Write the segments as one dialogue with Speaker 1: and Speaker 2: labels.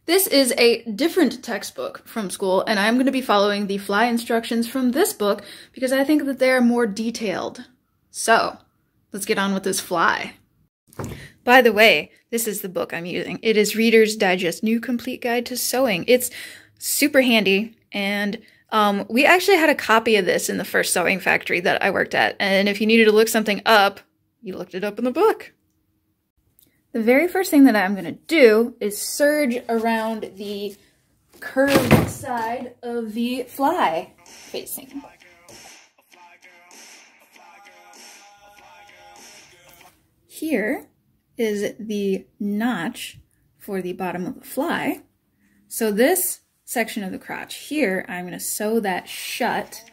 Speaker 1: This is a different textbook from school, and I'm going to be following the fly instructions from this book because I think that they're more detailed. So, let's get on with this fly. By the way, this is the book I'm using. It is Reader's Digest New Complete Guide to Sewing. It's super handy, and we actually had a copy of this in the first sewing factory that I worked at, and if you needed to look something up, you looked it up in the book. The very first thing that I'm going to do is serge around the curved side of the fly facing. Here is the notch for the bottom of the fly. So this section of the crotch here, I'm going to sew that shut.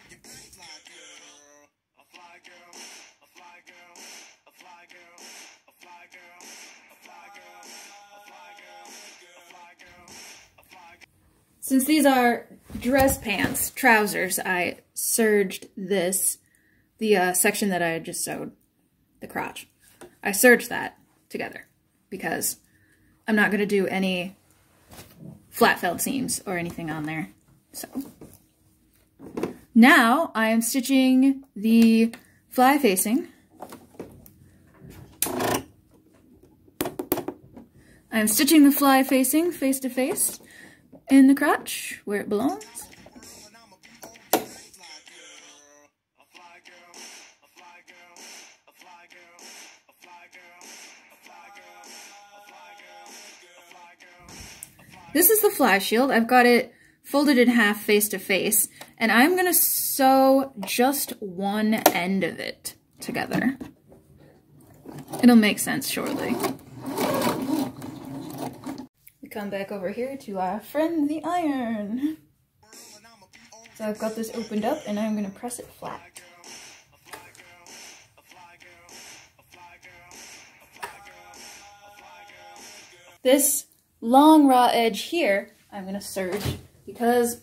Speaker 1: Since these are dress pants, trousers, I serged this, the section that I had just sewed, the crotch. I serged that together because I'm not going to do any flat felled seams or anything on there. So now I am stitching the fly facing. I'm stitching the fly facing face to face in the crotch where it belongs. This is the fly shield. I've got it folded in half face to face, and I'm going to sew just one end of it together. It'll make sense shortly. We come back over here to our friend the iron. So I've got this opened up, and I'm going to press it flat. This long raw edge here, I'm going to serge because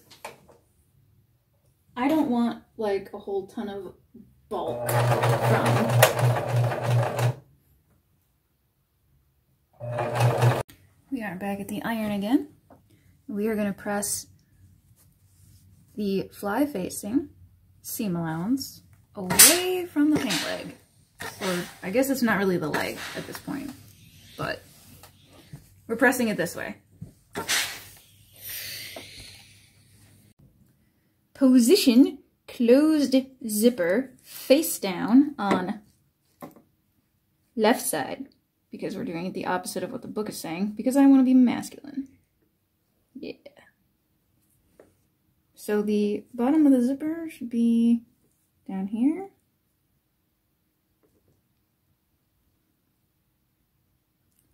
Speaker 1: I don't want like a whole ton of bulk from. We are back at the iron again. We are going to press the fly facing seam allowance away from the pant leg. Or I guess it's not really the leg at this point, but we're pressing it this way. Position closed zipper face down on left side, because we're doing it the opposite of what the book is saying, because I want to be masculine. Yeah. So the bottom of the zipper should be down here.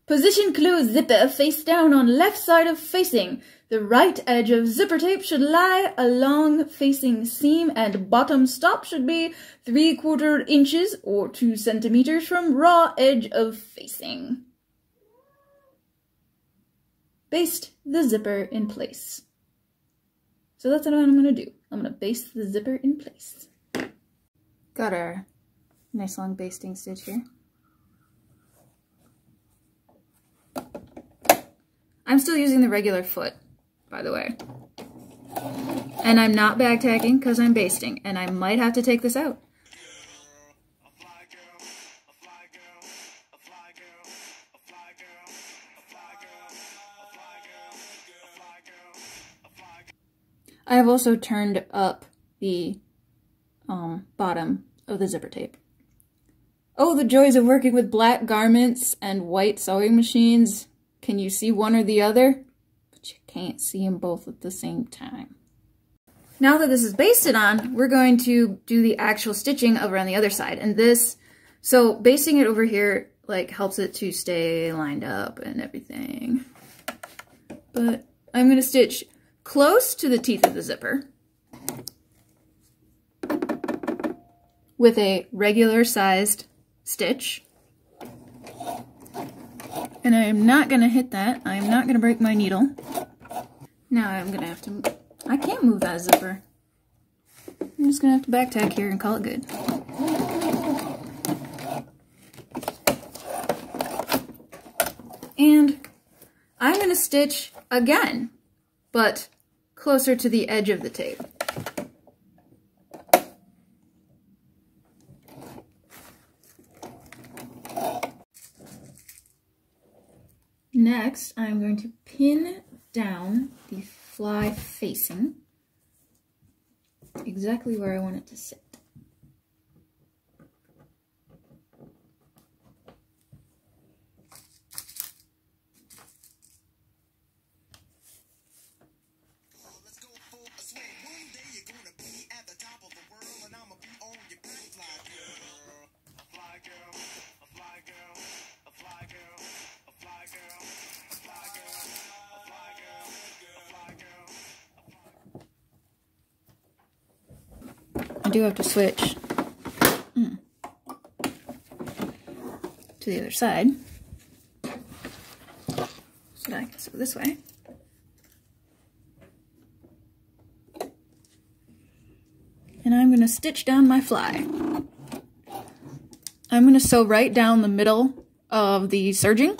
Speaker 1: Position closed zipper face down on left side of facing. The right edge of zipper tape should lie along facing seam and bottom stop should be 3/4 inches or 2 centimeters from raw edge of facing. Baste the zipper in place. So that's what I'm going to do. I'm going to baste the zipper in place. Got our nice long basting stitch here. I'm still using the regular foot, by the way. And I'm not back tacking because I'm basting, and I might have to take this out. I have also turned up the bottom of the zipper tape. Oh, the joys of working with black garments and white sewing machines. Can you see one or the other? But you can't see them both at the same time. Now that this is basted on, we're going to do the actual stitching over on the other side. And this, so basting it over here, like, helps it to stay lined up and everything. But I'm going to stitch close to the teeth of the zipper with a regular sized stitch. And I am not going to hit that. I am not going to break my needle. Now I'm going to have to... I can't move that zipper. I'm just going to have to back tack here and call it good. And I'm going to stitch again, but closer to the edge of the tape. Next, I'm going to pin down the fly facing exactly where I want it to sit. I do have to switch to the other side. So I can go this way. And I'm going to stitch down my fly. I'm going to sew right down the middle of the serging.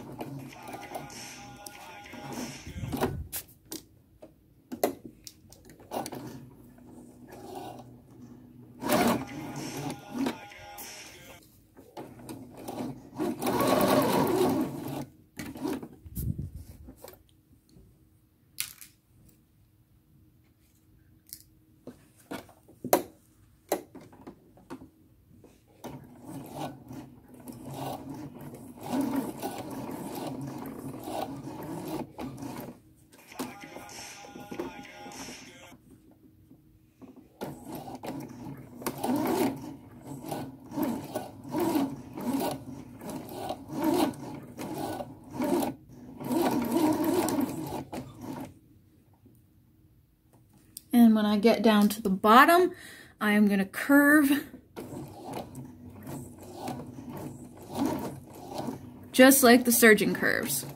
Speaker 1: And when I get down to the bottom, I am going to curve just like the serging curves.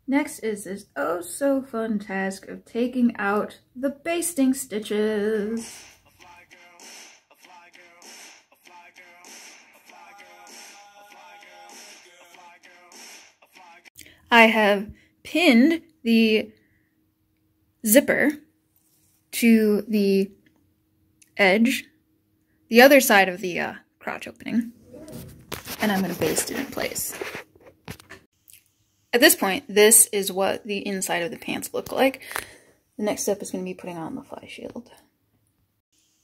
Speaker 1: Next is this oh so fun task of taking out the basting stitches. I have pinned the zipper to the edge, the other side of the crotch opening, and I'm going to baste it in place. At this point, this is what the inside of the pants look like. The next step is going to be putting on the fly shield.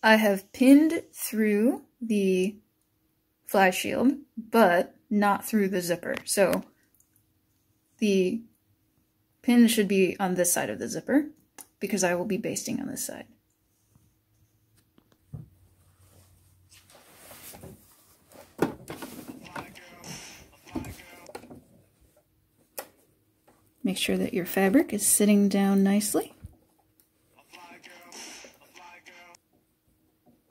Speaker 1: I have pinned through the fly shield, but not through the zipper. So the pin should be on this side of the zipper because I will be basting on this side. Make sure that your fabric is sitting down nicely.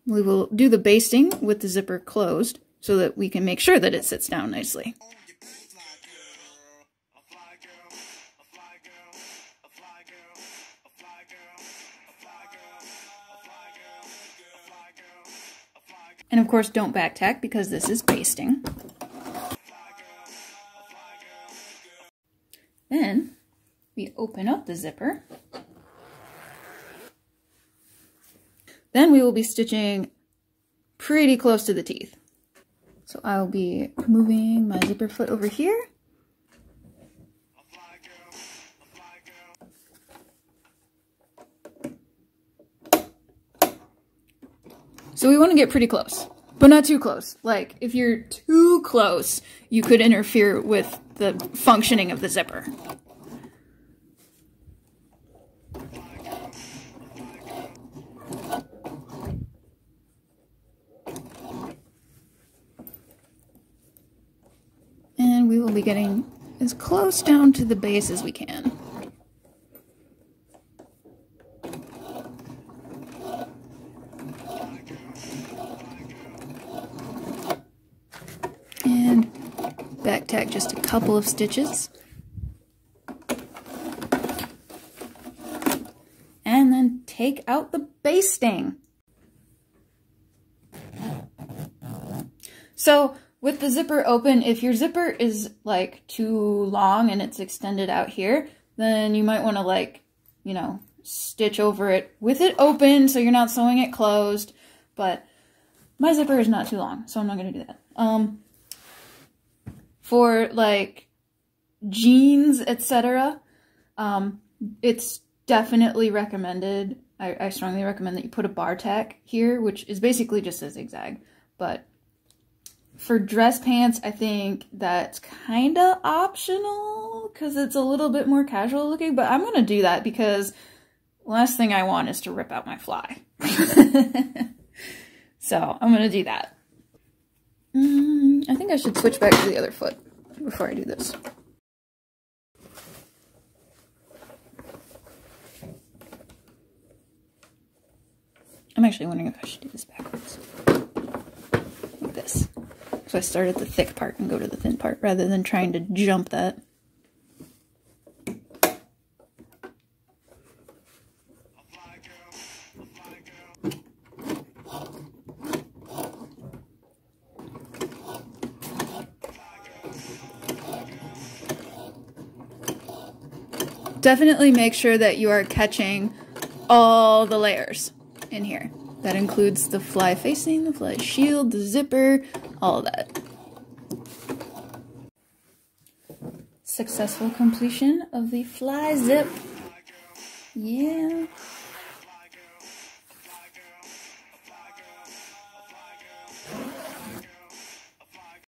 Speaker 1: We will do the basting with the zipper closed so that we can make sure that it sits down nicely. And of course, don't back tack because this is basting. Then we open up the zipper. Then we will be stitching pretty close to the teeth. So I'll be moving my zipper foot over here. So we want to get pretty close, but not too close. Like, if you're too close, you could interfere with the functioning of the zipper. And we will be getting as close down to the base as we can. tack just a couple of stitches. And then take out the basting. So with the zipper open, if your zipper is like too long and it's extended out here, then you might want to like, you know, stitch over it with it open so you're not sewing it closed. But my zipper is not too long, so I'm not going to do that. For like jeans, etc., it's definitely recommended. I strongly recommend that you put a bar tack here, which is basically just a zigzag. But for dress pants, I think that's kind of optional because it's a little bit more casual looking, but I'm going to do that because last thing I want is to rip out my fly. So I'm going to do that. I think I should switch back to the other foot before I do this. I'm actually wondering if I should do this backwards. Like this. So I start at the thick part and go to the thin part rather than trying to jump that. Definitely make sure that you are catching all the layers in here. That includes the fly facing, the fly shield, the zipper, all of that. Successful completion of the fly zip. Yeah.